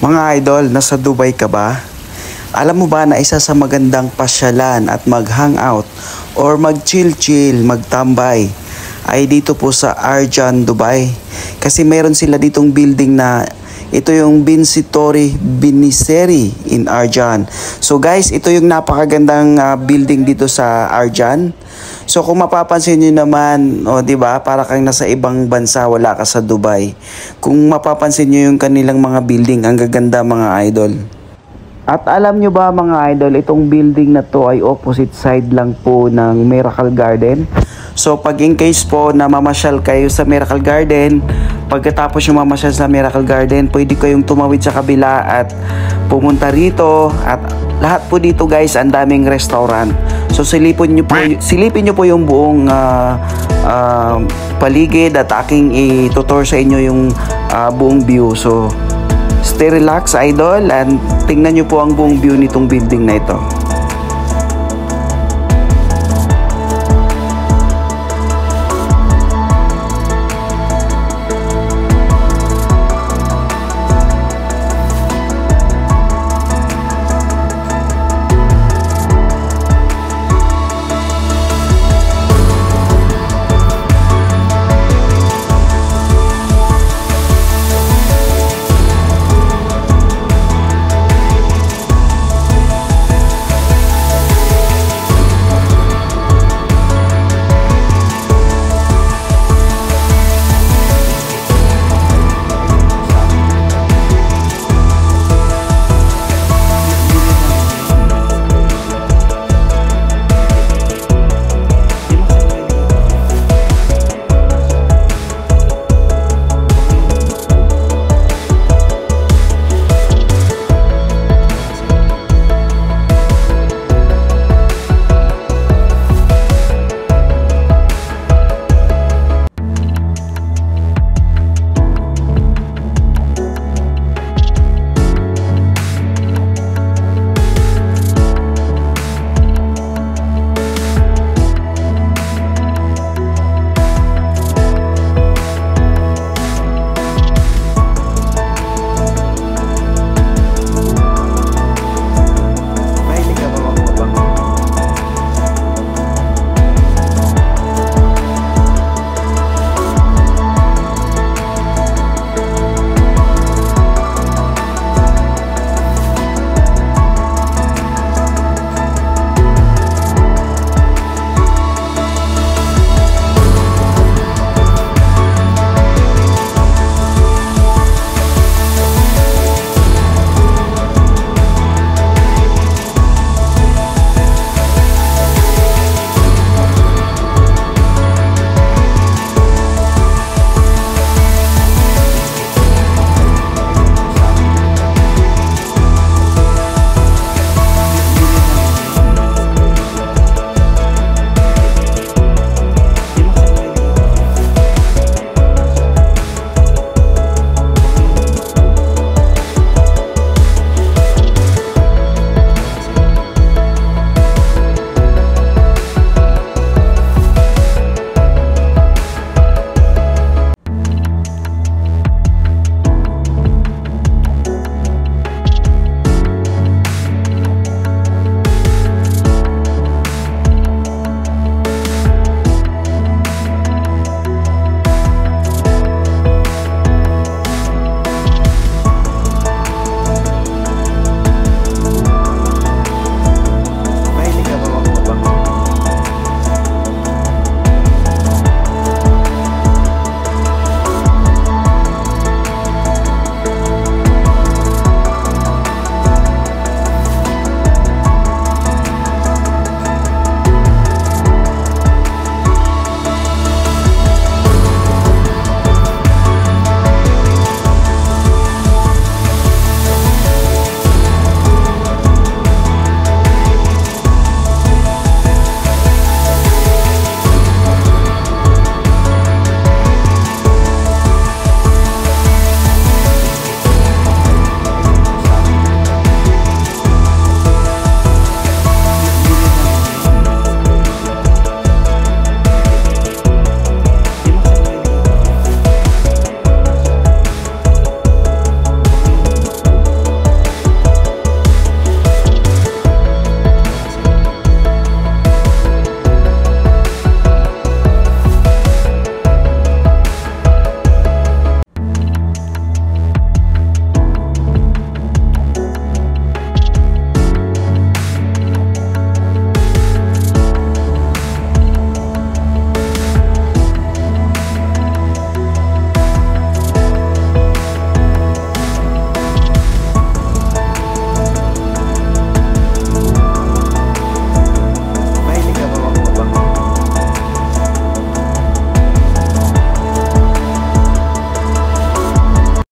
Mga idol, nasa Dubai ka ba? Alam mo ba na isa sa magandang pasyalan at mag-hangout or mag-chill-chill, magtambay ay dito po sa Arjan, Dubai. Kasi meron sila ditong building na ito yung Binsitori Biniseri in Arjan. So guys, ito yung napakagandang building dito sa Arjan. So kung mapapansin niyo naman, di ba, para kang nasa ibang bansa, wala ka sa Dubai. Kung mapapansin niyo yung kanilang mga building, ang gaganda mga idol. At alam nyo ba mga idol, itong building na to ay opposite side lang po ng Miracle Garden. So pag in case po na mamasyal kayo sa Miracle Garden, pagkatapos yung mamasyal sa Miracle Garden, pwede kayong tumawid sa kabila at pumunta rito. At lahat po dito guys, ang daming restaurant. So silipin nyo po yung buong paligid at aking itutur sa inyo yung buong view. So stay relax idol and tingnan nyo po ang buong view nitong building na ito.